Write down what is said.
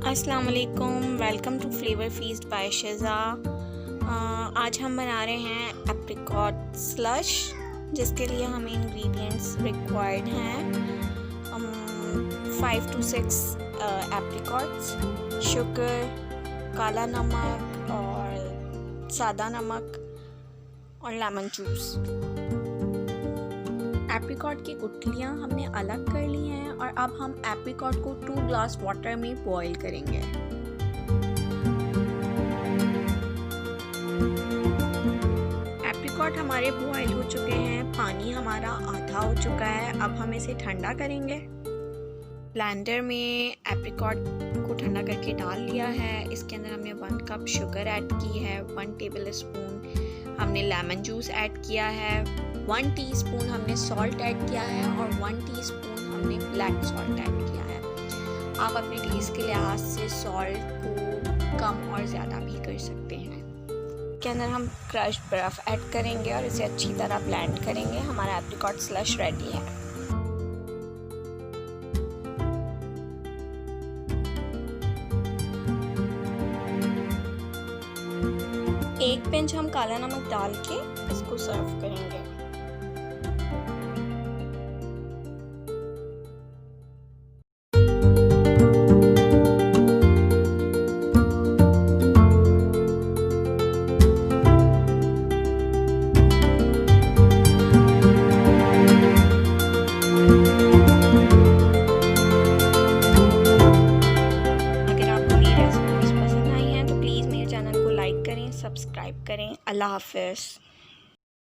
अस्सलाम वालेकुम, welcome to flavour feast by Shiza. आज हम बना रहे हैं एप्रिकॉट स्लश, जिसके लिए हमें इंग्रेडिएंट्स रिक्वायर्ड हैं 5 to 6 एप्रिकॉट्स, शुगर, काला नमक और सादा नमक और लेमन जूस। एप्रिकॉट की गुठलियाँ हमने अलग कर ली हैं और अब हम एप्रिकॉट को 2 ग्लास वाटर में बॉईल करेंगे। एप्रिकॉट हमारे बॉईल हो चुके हैं, पानी हमारा आधा हो चुका है। अब हम इसे ठंडा करेंगे। ब्लेंडर में एप्रिकॉट को ठंडा करके डाल लिया है। इसके अंदर हमने 1 कप शुगर ऐड की है, 1 टेबल स्पून हमने लेमन जूस ऐड किया है, 1 टीस्पून हमने सॉल्ट ऐड किया है और 1 टीस्पून हमने ब्लैक सॉल्ट ऐड किया है। आप अपने टेस्ट के लिहाज से सॉल्ट को कम और ज़्यादा भी कर सकते हैं। इसके अंदर हम क्रश्ड बर्फ़ ऐड करेंगे और इसे अच्छी तरह ब्लेंड करेंगे। हमारा एप्रिकॉट स्लश रेडी है। एक पिंच हम काला नमक डाल के इसको सर्व करेंगे। सब्सक्राइब करें। अल्लाह हाफ़िज़।